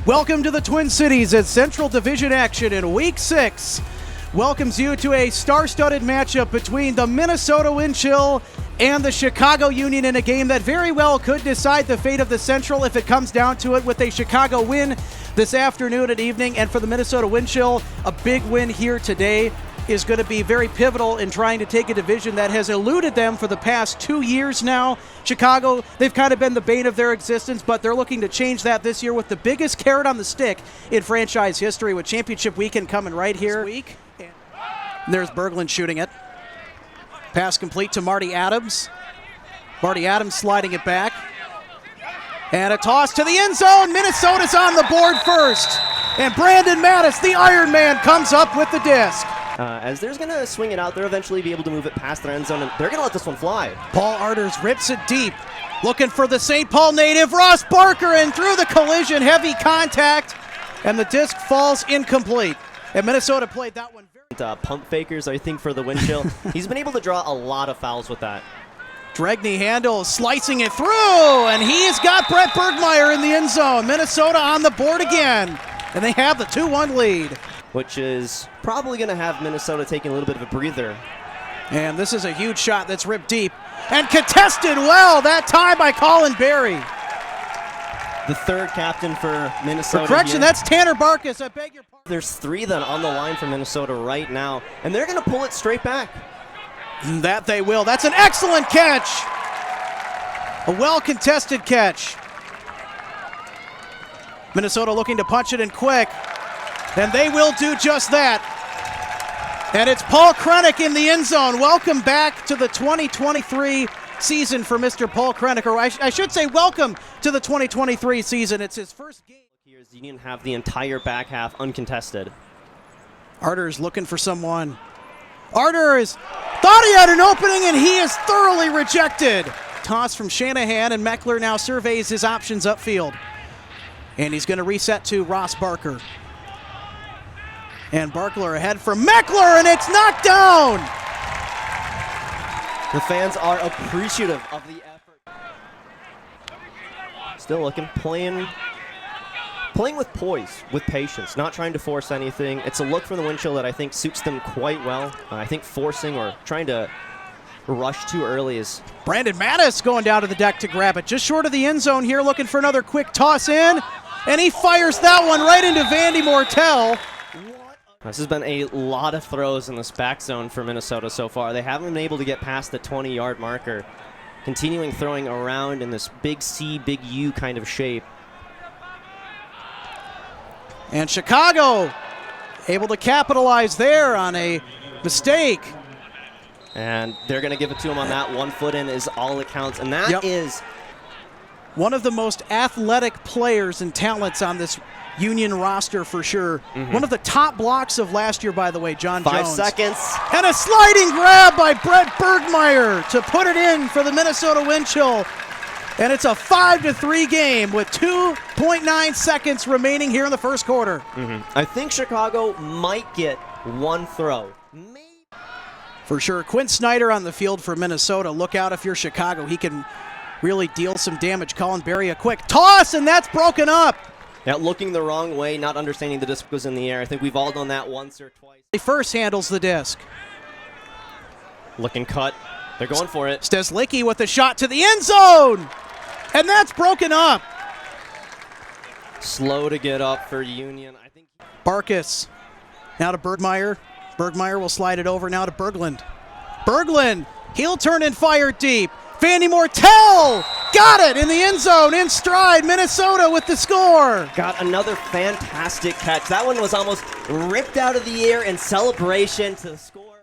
Welcome to the Twin Cities as Central Division action in Week 6 welcomes you to a star-studded matchup between the Minnesota Wind Chill and the Chicago Union in a game that very well could decide the fate of the Central if it comes down to it, with a Chicago win this afternoon and evening. And for the Minnesota Wind Chill, a big win here today is going to be very pivotal in trying to take a division that has eluded them for the past 2 years now. Chicago, they've kind of been the bane of their existence, but they're looking to change that this year with the biggest carrot on the stick in franchise history, with championship weekend coming right here. And there's Berglund shooting it. Pass complete to Marty Adams. Marty Adams sliding it back. And a toss to the end zone. Minnesota's on the board first. And Brandon Mattis, the Iron Man, comes up with the disc. As they're going to swing it out, they'll eventually be able to move it past their end zone, and they're going to let this one fly. Paul Arters rips it deep, looking for the St. Paul native, Ross Barker, and through the collision, heavy contact, and the disc falls incomplete. And Minnesota played that one very pump fakers, I think, for the Wind Chill. He's been able to draw a lot of fouls with that. Dregney handles, slicing it through, and he's got Brett Bergmeyer in the end zone. Minnesota on the board again, and they have the 2-1 lead. Which is probably going to have Minnesota taking a little bit of a breather. And this is a huge shot that's ripped deep and contested well that time by Colin Berry. The third captain for Minnesota. For correction, here. That's Tanner Barkus. I beg your pardon. There's 3 then on the line for Minnesota right now, and they're going to pull it straight back. That they will. That's an excellent catch. A well-contested catch. Minnesota looking to punch it in quick. And they will do just that. And it's Paul Krenick in the end zone. Welcome back to the 2023 season for Mr. Paul Krenick. Or I should say welcome to the 2023 season. It's his first game. Here's the Union have the entire back half uncontested. Arter's looking for someone. Arter thought he had an opening, and he is thoroughly rejected. Toss from Shanahan, and Meckler now surveys his options upfield. And he's going to reset to Ross Barker. And Barkler ahead for Meckler, and it's knocked down! The fans are appreciative of the effort. Still looking, playing with poise, with patience, not trying to force anything. It's a look from the Wind Chill that I think suits them quite well. I think forcing or trying to rush too early is... Brandon Mattis going down to the deck to grab it, just short of the end zone here, looking for another quick toss in, and he fires that one right into Vandy Mortel. This has been a lot of throws in this back zone for Minnesota so far. They haven't been able to get past the 20-yard marker. Continuing throwing around in this big C, big U kind of shape. And Chicago able to capitalize there on a mistake. And they're going to give it to him on that. 1 foot in is all it counts. And that is one of the most athletic players and talents on this Union roster for sure. One of the top blocks of last year, by the way, John Jones. 5 seconds. And a sliding grab by Brett Bergmeyer to put it in for the Minnesota Wind Chill. And it's a 5-3 game with 2.9 seconds remaining here in the first quarter. I think Chicago might get 1 throw. For sure. Quinn Snyder on the field for Minnesota. Look out if you're Chicago. He can really deal some damage. Colin Berry, a quick toss, and that's broken up. Yeah, looking the wrong way, not understanding the disc was in the air. I think we've all done that once or twice. He first handles the disc. Looking cut. They're going for it. Steslicki with a shot to the end zone. And that's broken up. Slow to get up for Union. I think Barkus. Now to Bergmeyer. Bergmeyer will slide it over now to Berglund. Berglund, he'll turn and fire deep. Vandy Mortel got it in the end zone, in stride. Minnesota with the score. Got another fantastic catch. That one was almost ripped out of the air in celebration to score.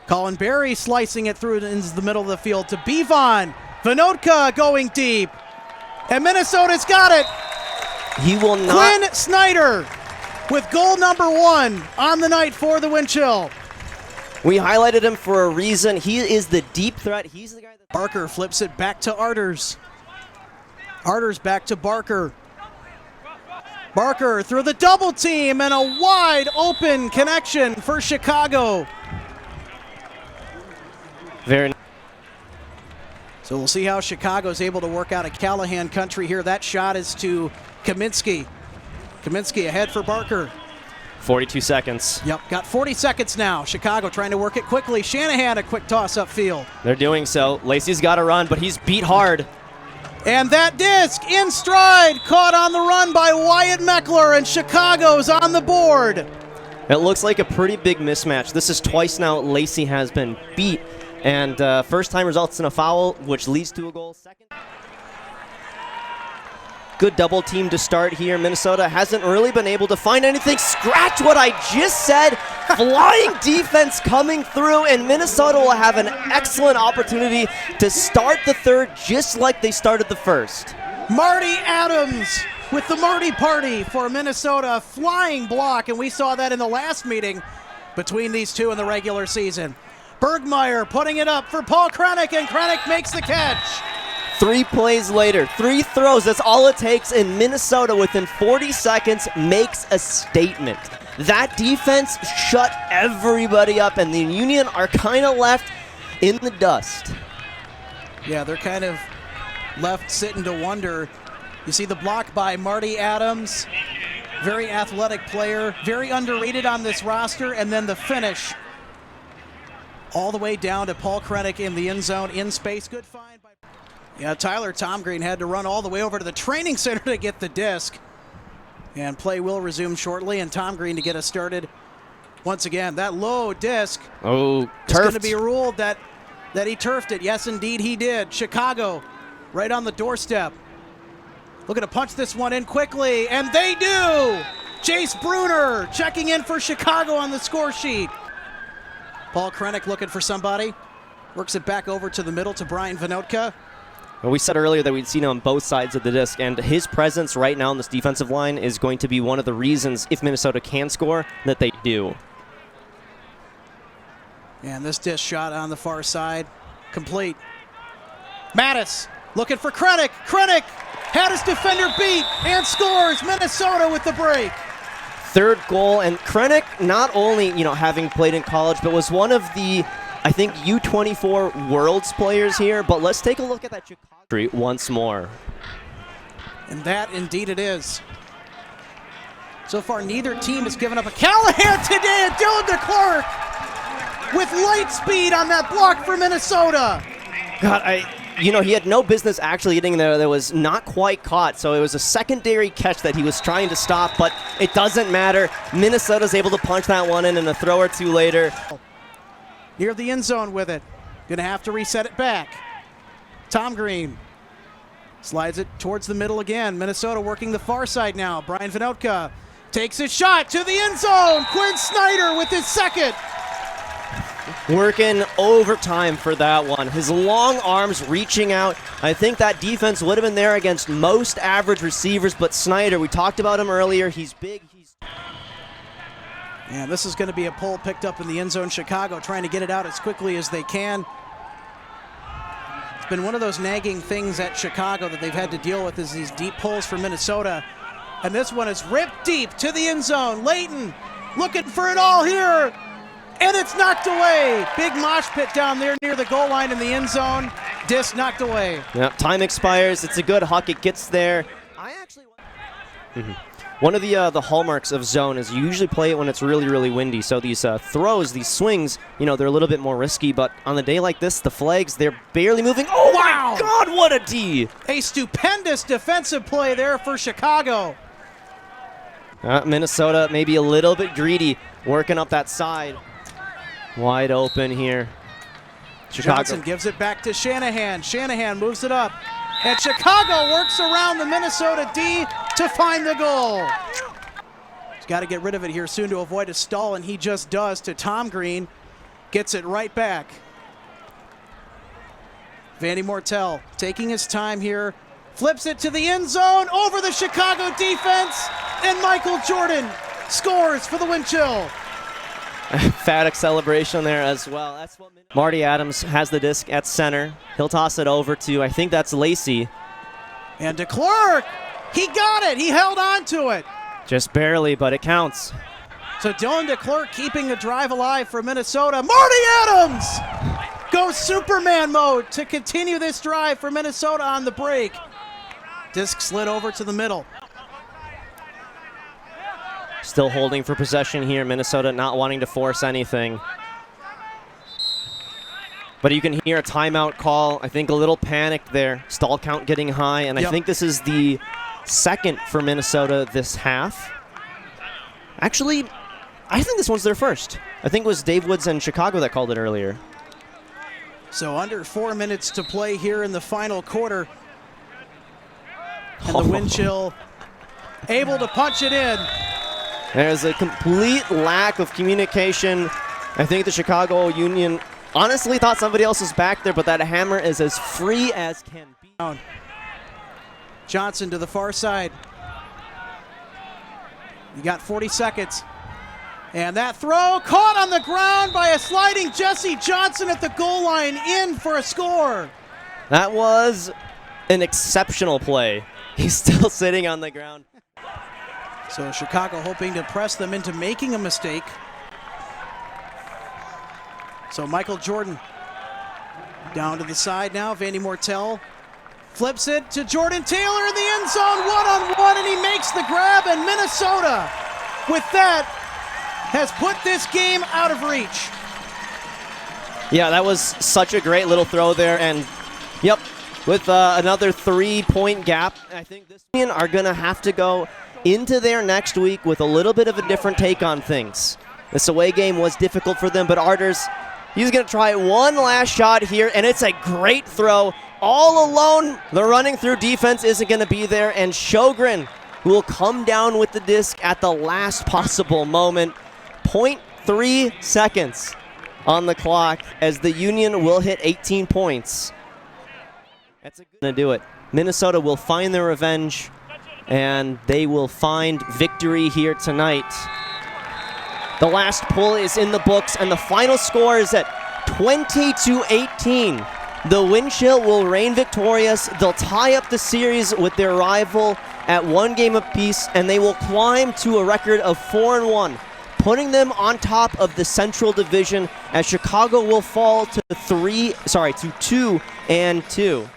Colin Berry slicing it through into the middle of the field to Bivon. Vinotka going deep. And Minnesota's got it. He will not. Quinn Snyder with goal number 1 on the night for the Wind Chill. We highlighted him for a reason. He is the deep threat. He's the guy that... Barker flips it back to Arters. Arters back to Barker. Barker through the double team and a wide open connection for Chicago. Very nice. So we'll see how Chicago's able to work out of Callahan country here. That shot is to Kaminsky. Kaminsky ahead for Barker. 42 seconds. Yep, got 40 seconds now. Chicago trying to work it quickly. Shanahan a quick toss upfield. They're doing so. Lacey's got to run, but he's beat hard. And that disc in stride, caught on the run by Wyatt Meckler, and Chicago's on the board. It looks like a pretty big mismatch. This is twice now Lacey has been beat, and first time results in a foul, which leads to a goal. Second. Good double team to start here. Minnesota hasn't really been able to find anything. Scratch what I just said. Flying defense coming through, and Minnesota will have an excellent opportunity to start the third just like they started the first. Marty Adams with the Marty Party for Minnesota. Flying block, and we saw that in the last meeting between these two in the regular season. Bergmeyer putting it up for Paul Krenick, and Krenick makes the catch. 3 plays later, 3 throws, that's all it takes, and Minnesota within 40 seconds makes a statement. That defense shut everybody up, and the Union are kind of left in the dust. Yeah, they're kind of left sitting to wonder. You see the block by Marty Adams, very athletic player, very underrated on this roster, and then the finish all the way down to Paul Krenick in the end zone, in space. Good find by... Yeah, Tyler Tomgreen had to run all the way over to the training center to get the disc. And play will resume shortly, and Tomgreen to get us started once again. That low disc. Oh, it's going to be ruled that he turfed it. Yes, indeed, he did. Chicago right on the doorstep. Looking to punch this one in quickly, and they do! Jace Bruner checking in for Chicago on the score sheet. Paul Krenick looking for somebody. Works it back over to the middle to Brian Vinotka. Well, we said earlier that we'd seen him on both sides of the disc, and his presence right now on this defensive line is going to be one of the reasons, if Minnesota can score, that they do. And this disc shot on the far side, complete. Madison looking for Krenick. Krenick had his defender beat and scores. Minnesota with the break. Third goal, and Krenick not only, having played in college, but was one of the, I think, U24 Worlds players here. But let's take a look at that Chicago once more. And that indeed it is. So far, neither team has given up a Callahan today, and Dylan DeClercq with light speed on that block for Minnesota. God, he had no business actually hitting there. That was not quite caught, so it was a secondary catch that he was trying to stop, but it doesn't matter. Minnesota's able to punch that one in, and a throw or two later. Near the end zone with it. Gonna have to reset it back. Tomgreen slides it towards the middle again. Minnesota working the far side now. Brian Vinotka takes his shot to the end zone. Quinn Snyder with his second. Working overtime for that one. His long arms reaching out. I think that defense would have been there against most average receivers, but Snyder, we talked about him earlier. He's big. And this is going to be a pull picked up in the end zone. Chicago trying to get it out as quickly as they can. It's been one of those nagging things at Chicago that they've had to deal with, is these deep pulls for Minnesota. And this one is ripped deep to the end zone. Leighton looking for it all here. And it's knocked away. Big mosh pit down there near the goal line in the end zone. Disc knocked away. Yep, time expires. It's a good huck. It gets there. One of the hallmarks of zone is you usually play it when it's really, really windy. So these throws, these swings, they're a little bit more risky. But on a day like this, the flags, they're barely moving. Oh, wow! My God, what a D! A stupendous defensive play there for Chicago. Minnesota maybe a little bit greedy, working up that side. Wide open here. Chicago. Johnson gives it back to Shanahan. Shanahan moves it up. And Chicago works around the Minnesota D to find the goal. He's got to get rid of it here soon to avoid a stall, and he just does to Tomgreen. Gets it right back. Vandy Mortel taking his time here. Flips it to the end zone over the Chicago defense. And Michael Jordan scores for the wind chill. Emphatic celebration there as well. That's what Marty Adams has the disc at center. He'll toss it over to, I think that's Lacey. And DeClercq, he got it. He held on to it. Just barely, but it counts. So Dylan DeClercq keeping the drive alive for Minnesota. Marty Adams goes Superman mode to continue this drive for Minnesota on the break. Disc slid over to the middle. Still holding for possession here. Minnesota not wanting to force anything. But you can hear a timeout call. I think a little panic there. Stall count getting high, and I think this is the second for Minnesota this half. Actually, I think this one's their first. I think it was Dave Woods and Chicago that called it earlier. So under 4 minutes to play here in the final quarter. And the wind chill able to punch it in. There's a complete lack of communication. I think the Chicago Union honestly thought somebody else was back there, but that hammer is as free as can be. Johnson to the far side. You got 40 seconds. And that throw caught on the ground by a sliding Jesse Johnson at the goal line, in for a score. That was an exceptional play. He's still sitting on the ground. So Chicago hoping to press them into making a mistake. So Michael Jordan down to the side now. Vandy Mortel flips it to Jordan Taylor in the end zone, one-on-one, and he makes the grab, and Minnesota, with that, has put this game out of reach. Yeah, that was such a great little throw there, and yep, with another 3-point gap, I think this team are going to have to go into their next week with a little bit of a different take on things. This away game was difficult for them, but Arters, he's going to try one last shot here, and it's a great throw. All alone, the running through defense isn't going to be there, and Sjogren, who will come down with the disc at the last possible moment. 0.3 seconds on the clock as the Union will hit 18 points. That's going to do it. Minnesota will find their revenge, and they will find victory here tonight. The last pull is in the books, and the final score is at 20-18. The Wind Chill will reign victorious. They'll tie up the series with their rival at 1 game apiece, and they will climb to a record of 4-1, putting them on top of the Central Division, as Chicago will fall to 2-2.